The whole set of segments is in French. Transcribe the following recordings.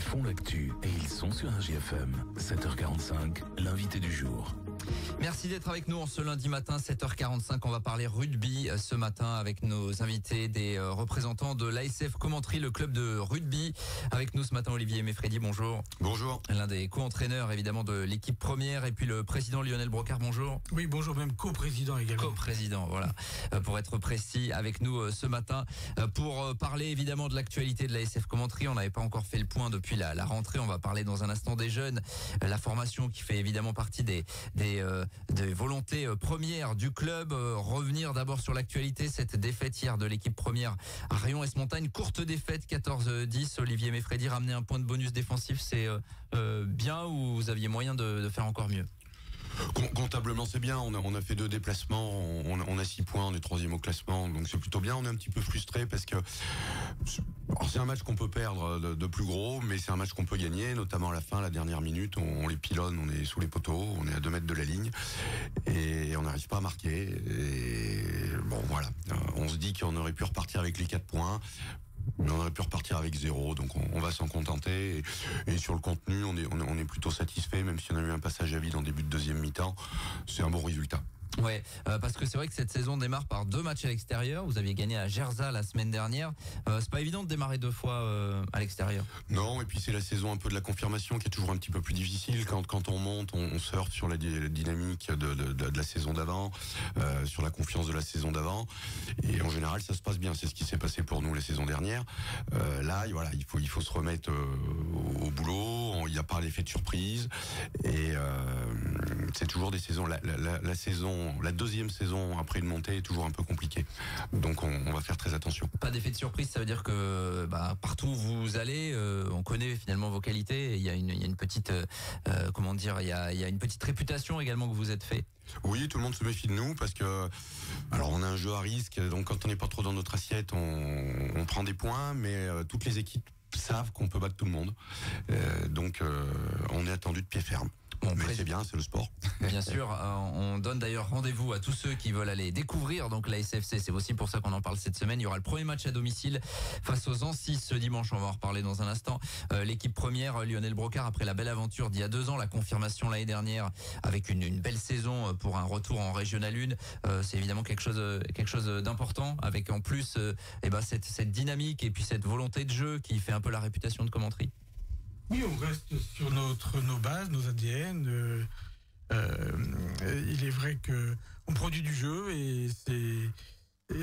font l'actu et ils sont sur RJFM. 7h45, l'invité du jour. Merci d'être avec nous en ce lundi matin, 7h45. On va parler rugby ce matin avec nos invités, des représentants de l'ASF Commentry, le club de rugby. Avec nous ce matin, Olivier Meffredi, bonjour. Bonjour. L'un des co-entraîneurs évidemment de l'équipe première, et puis le président Lionel Brocard, bonjour. Oui, bonjour, même co-président également. Co-président, voilà, pour être précis, avec nous ce matin pour parler évidemment de l'actualité de l'ASF Commentry. On n'avait pas encore fait le point depuis la rentrée. On va parler dans un instant des jeunes, la formation qui fait évidemment partie des volontés premières du club. Revenir d'abord sur l'actualité, cette défaite hier de l'équipe première à Rion-Esmontagne, courte défaite 14-10. Olivier Meffredi, ramener un point de bonus défensif, c'est bien, ou vous aviez moyen de faire encore mieux? Comptablement, c'est bien. On a fait 2 déplacements. On a 6 points. On est 3e au classement. Donc c'est plutôt bien. On est un petit peu frustré parce que c'est un match qu'on peut perdre de plus gros, mais c'est un match qu'on peut gagner, notamment à la fin, la dernière minute. On les pilonne, on est sous les poteaux, on est à 2 mètres de la ligne et on n'arrive pas à marquer. Et bon, voilà. On se dit qu'on aurait pu repartir avec les 4 points. Mais on aurait pu repartir avec 0, donc on va s'en contenter. Et sur le contenu, on est plutôt satisfait, même si on a eu un passage à vide en début de deuxième mi-temps. C'est un bon résultat. Ouais, parce que c'est vrai que cette saison démarre par 2 matchs à l'extérieur. Vous aviez gagné à Gerza la semaine dernière. C'est pas évident de démarrer 2 fois à l'extérieur. Non, et puis c'est la saison un peu de la confirmation qui est toujours un petit peu plus difficile. Quand on monte, on surfe sur la dynamique de la saison d'avant, sur la confiance de la saison d'avant. Et en général, ça se passe bien. C'est ce qui s'est passé pour nous la saison dernière. Là, voilà, il faut se remettre au boulot. Il n'y a pas l'effet de surprise. Et c'est toujours des saisons. La deuxième saison après une montée est toujours un peu compliquée. Donc on va faire très attention. Pas d'effet de surprise, ça veut dire que partout où vous allez, on connaît finalement vos qualités. Et il y a une petite, comment dire, il y a une petite réputation également que vous êtes fait. Oui, tout le monde se méfie de nous parce que, alors on a un jeu à risque, donc quand on n'est pas trop dans notre assiette, on prend des points, mais toutes les équipes savent qu'on peut battre tout le monde. Donc on est attendu de pied ferme. Bon, mais c'est bien, c'est le sport. Bien sûr, on donne d'ailleurs rendez-vous à tous ceux qui veulent aller découvrir donc la SFC. C'est aussi pour ça qu'on en parle cette semaine. Il y aura le premier match à domicile face aux Ancis ce dimanche. On va en reparler dans un instant. L'équipe première, Lionel Brocard, après la belle aventure d'il y a 2 ans, la confirmation l'année dernière avec une belle saison pour un retour en Régional 1. C'est évidemment quelque chose d'important, avec en plus cette dynamique et puis cette volonté de jeu qui fait un peu la réputation de Commentry. Oui, on reste sur nos bases, nos ADN. Il est vrai que on produit du jeu et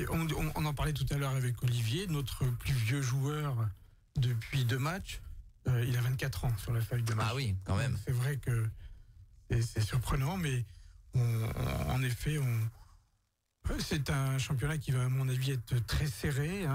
on en parlait tout à l'heure avec Olivier, notre plus vieux joueur depuis 2 matchs. Il a 24 ans sur la feuille de match. Ah oui, quand même. C'est vrai que c'est surprenant, mais en effet, c'est un championnat qui va, à mon avis, être très serré.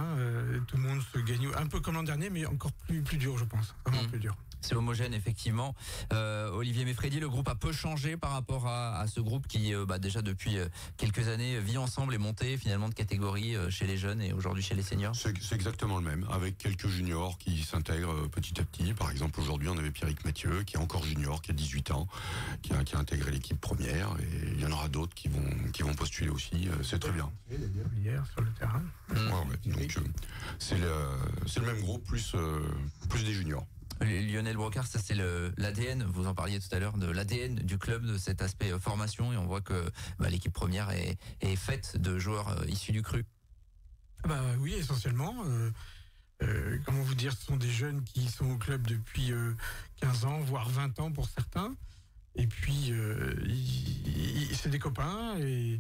Tout le monde se gagne, un peu comme l'an dernier, mais encore plus dur, je pense. Vraiment plus dur. C'est homogène, effectivement. Olivier Meffredi, le groupe a peu changé par rapport à ce groupe qui, déjà depuis quelques années, vit ensemble et monté finalement de catégorie chez les jeunes et aujourd'hui chez les seniors. C'est exactement le même, avec quelques juniors qui s'intègrent petit à petit. Par exemple, aujourd'hui, on avait Pierrick Mathieu, qui est encore junior, qui a 18 ans, qui a intégré l'équipe première. Et il y en aura d'autres qui vont postuler aussi. C'est très bien. Hier, sur le terrain. Ouais. Donc, c'est le même groupe, plus des juniors. Lionel Brocard, ça c'est l'ADN, vous en parliez tout à l'heure, de l'ADN du club, de cet aspect formation, et on voit que l'équipe première est faite de joueurs issus du cru. Oui, essentiellement. Comment vous dire, ce sont des jeunes qui sont au club depuis 15 ans, voire 20 ans pour certains. Et puis, c'est des copains et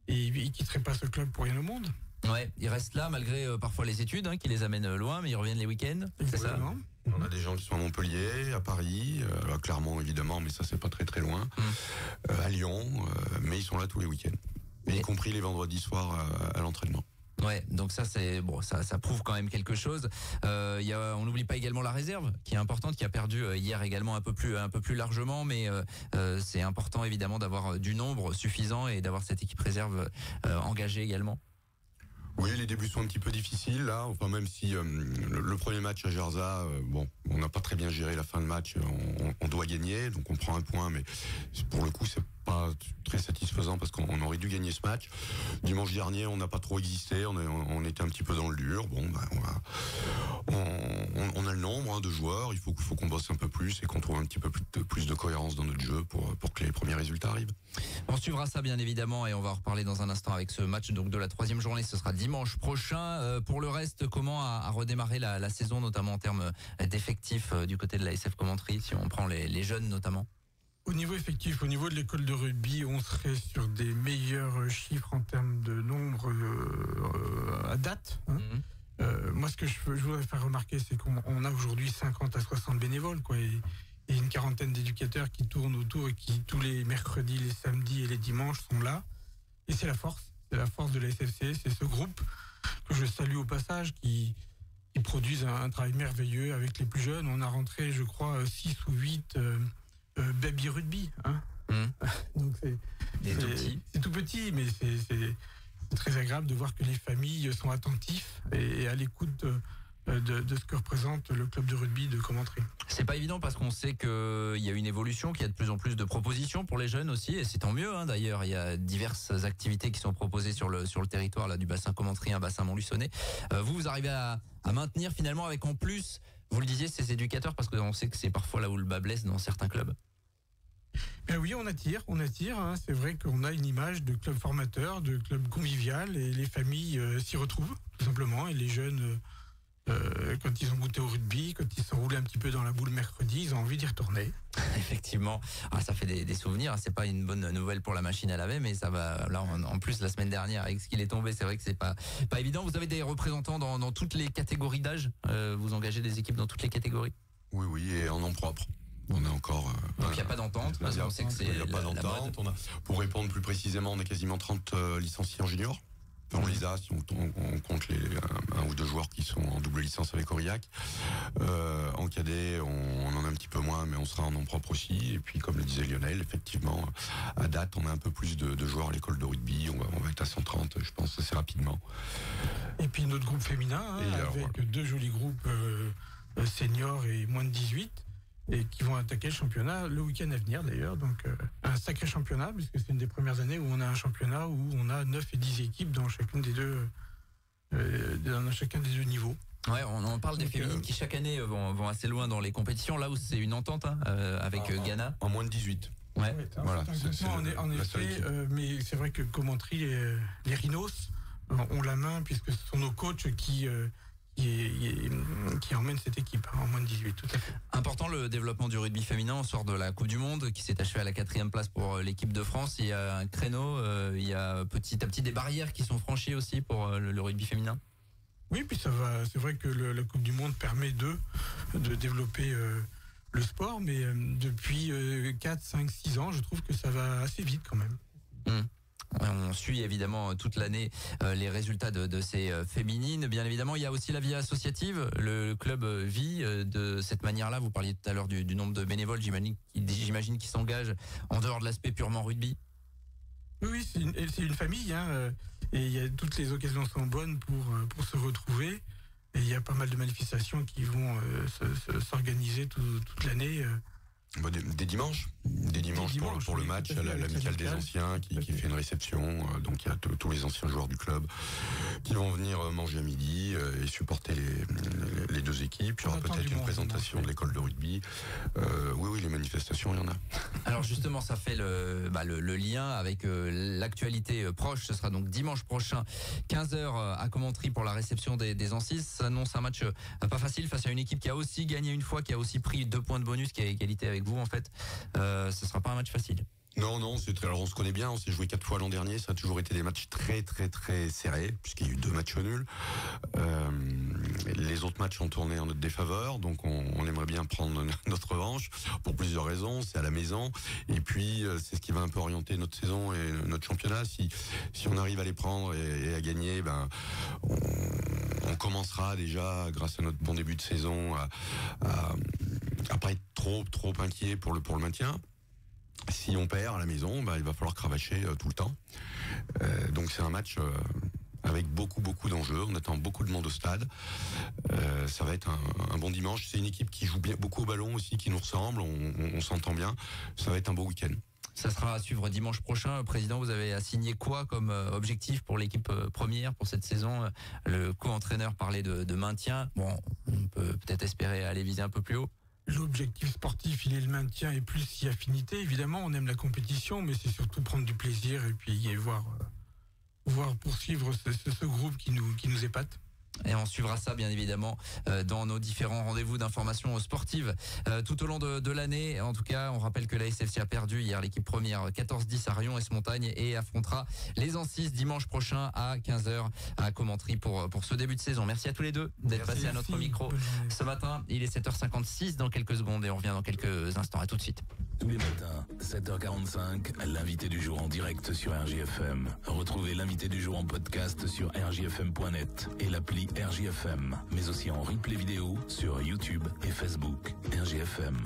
ils quitteraient pas ce club pour rien au monde. Ouais, ils restent là malgré parfois les études qui les amènent loin, mais ils reviennent les week-ends. Exactement. On a des gens qui sont à Montpellier, à Paris, à Clermont évidemment, mais ça c'est pas très très loin, à Lyon, mais ils sont là tous les week-ends, y compris les vendredis soirs à l'entraînement. Ouais, donc ça c'est bon, ça prouve quand même quelque chose. On n'oublie pas également la réserve qui est importante, qui a perdu hier également un peu plus largement, mais c'est important évidemment d'avoir du nombre suffisant et d'avoir cette équipe réserve engagée également. Oui, les débuts sont un petit peu difficiles là. Enfin, même si le premier match à Gerza, on n'a pas très bien géré la fin de match. On doit gagner, donc on prend un point, mais pour le coup, c'est pas très satisfaisant parce qu'on aurait dû gagner ce match. Dimanche dernier, on n'a pas trop existé. On était un petit peu dans le dur. On a le nombre de joueurs, il faut qu'on bosse un peu plus et qu'on trouve un petit peu plus de cohérence dans notre jeu pour que les premiers résultats arrivent. On suivra ça bien évidemment et on va en reparler dans un instant avec ce match donc de la 3e journée. Ce sera dimanche prochain. Pour le reste, comment a redémarré la saison, notamment en termes d'effectifs du côté de la SF Commentry, si on prend les jeunes notamment? Au niveau effectif, au niveau de l'école de rugby, on serait sur des meilleurs chiffres en termes de nombre à date. Moi, ce que je voudrais faire remarquer, c'est qu'on a aujourd'hui 50 à 60 bénévoles, quoi, et une quarantaine d'éducateurs qui tournent autour et qui, tous les mercredis, les samedis et les dimanches, sont là. Et c'est la force de la SFC, c'est ce groupe que je salue au passage, qui produisent un travail merveilleux avec les plus jeunes. On a rentré, je crois, 6 ou 8 baby rugby. Donc c'est tout petit, mais c'est très agréable de voir que les familles sont attentifs et à l'écoute de ce que représente le club de rugby de Commentry. C'est pas évident parce qu'on sait qu'il y a une évolution, qu'il y a de plus en plus de propositions pour les jeunes aussi, et c'est tant mieux d'ailleurs. Il y a diverses activités qui sont proposées sur le territoire là, du bassin Commentry, un bassin Montluçonnet. Vous arrivez à maintenir finalement avec en plus, vous le disiez, ces éducateurs, parce qu'on sait que c'est parfois là où le bas blesse dans certains clubs. Ben oui, on attire. C'est vrai qu'on a une image de club formateur, de club convivial, et les familles s'y retrouvent, tout simplement. Et les jeunes, quand ils ont goûté au rugby, quand ils sont roulés un petit peu dans la boule mercredi, ils ont envie d'y retourner. Effectivement. Ça fait des souvenirs. C'est pas une bonne nouvelle pour la machine à laver, mais ça va. Là, en plus, la semaine dernière, avec ce qu'il est tombé, c'est vrai que c'est pas évident. Vous avez des représentants dans toutes les catégories d'âge. Vous engagez des équipes dans toutes les catégories? Oui, et en nom propre. On est encore. Donc il n'y a pas d'entente, parce qu'on sait que c'est. Il n'y a pas d'entente. Pour répondre plus précisément, on a quasiment 30 licenciés en junior. En LISA, si on compte les 1 ou 2 joueurs qui sont en double licence avec Aurillac. En cadet, on en a un petit peu moins, mais on sera en nom propre aussi. Et puis, comme le disait Lionel, effectivement, à date, on a un peu plus de joueurs à l'école de rugby. On va être à 130, je pense, assez rapidement. Et puis notre groupe féminin, avec 2 jolis groupes seniors et moins de 18. Et qui vont attaquer le championnat le week-end à venir d'ailleurs. Donc un sacré championnat, puisque c'est une des premières années où on a un championnat où on a 9 et 10 équipes dans chacun des deux niveaux. Ouais, on parle des féminines qui chaque année vont assez loin dans les compétitions, là où c'est une entente avec Ghana. En moins de 18. Ouais. Voilà. En effet, mais c'est vrai que Commentry, les Rhinos ont la main, puisque ce sont nos coachs qui emmène cette équipe en moins de 18, tout à fait. Important le développement du rugby féminin. On sort de la Coupe du Monde qui s'est achevée à la 4e place pour l'équipe de France. Il y a un créneau, il y a petit à petit des barrières qui sont franchies aussi pour le rugby féminin. Oui, puis ça va. C'est vrai que la Coupe du Monde permet de développer le sport, mais depuis 4, 5, 6 ans, je trouve que ça va assez vite quand même. On suit évidemment toute l'année les résultats de ces féminines. Bien évidemment, il y a aussi la vie associative. Le club vit de cette manière-là. Vous parliez tout à l'heure du nombre de bénévoles, j'imagine, qui s'engagent en dehors de l'aspect purement rugby. Oui, c'est une famille, et toutes les occasions sont bonnes pour se retrouver. Et il y a pas mal de manifestations qui vont s'organiser toute l'année. Des dimanches pour le match, l'amicale des anciens qui fait une réception. Donc il y a tous les anciens joueurs du club qui vont venir manger à midi et supporter les 2 équipes. Il y aura peut-être une présentation de l'école de rugby. Oui, les manifestations, il y en a. Alors justement, ça fait le lien avec l'actualité proche. Ce sera donc dimanche prochain, 15h à Commentry pour la réception des Anciens. Ça annonce un match pas facile face à une équipe qui a aussi gagné une fois, qui a aussi pris 2 points de bonus, qui a égalité avec vous en fait. Ce sera pas un match facile. Non, c'est très. Alors on se connaît bien, on s'est joué 4 fois l'an dernier, ça a toujours été des matchs très très très serrés, puisqu'il y a eu 2 matchs nuls. Les autres matchs ont tourné en notre défaveur, donc on aimerait bien prendre notre revanche pour plusieurs raisons. C'est à la maison, et puis c'est ce qui va un peu orienter notre saison et notre championnat. Si on arrive à les prendre et à gagner, on commencera déjà, grâce à notre bon début de saison, à pas être trop inquiet pour le maintien. Si on perd à la maison, il va falloir cravacher tout le temps. Donc c'est un match avec beaucoup d'enjeux. On attend beaucoup de monde au stade. Ça va être un bon dimanche. C'est une équipe qui joue beaucoup au ballon aussi, qui nous ressemble. On s'entend bien. Ça va être un beau week-end. Ça sera à suivre dimanche prochain. Président, vous avez assigné quoi comme objectif pour l'équipe première pour cette saison? Le co-entraîneur parlait de maintien. Bon, on peut peut-être espérer aller viser un peu plus haut. L'objectif sportif, il est le maintien et plus si affinité. Évidemment, on aime la compétition, mais c'est surtout prendre du plaisir et puis voir poursuivre ce groupe qui nous épate. Et on suivra ça bien évidemment dans nos différents rendez-vous d'information sportive tout au long de l'année. En tout cas, on rappelle que la SFC a perdu hier l'équipe première 14-10 à Rion-Esmontagne et affrontera les Ancis dimanche prochain à 15h à Commentry pour ce début de saison. Merci à tous les deux d'être passés à notre micro ce matin. Il est 7h56 dans quelques secondes et on revient dans quelques instants. À tout de suite. Tous les matins, 7h45, l'invité du jour en direct sur RJFM. Retrouvez l'invité du jour en podcast sur rjfm.net et l'appli RJFM, mais aussi en replay vidéo sur YouTube et Facebook. RJFM.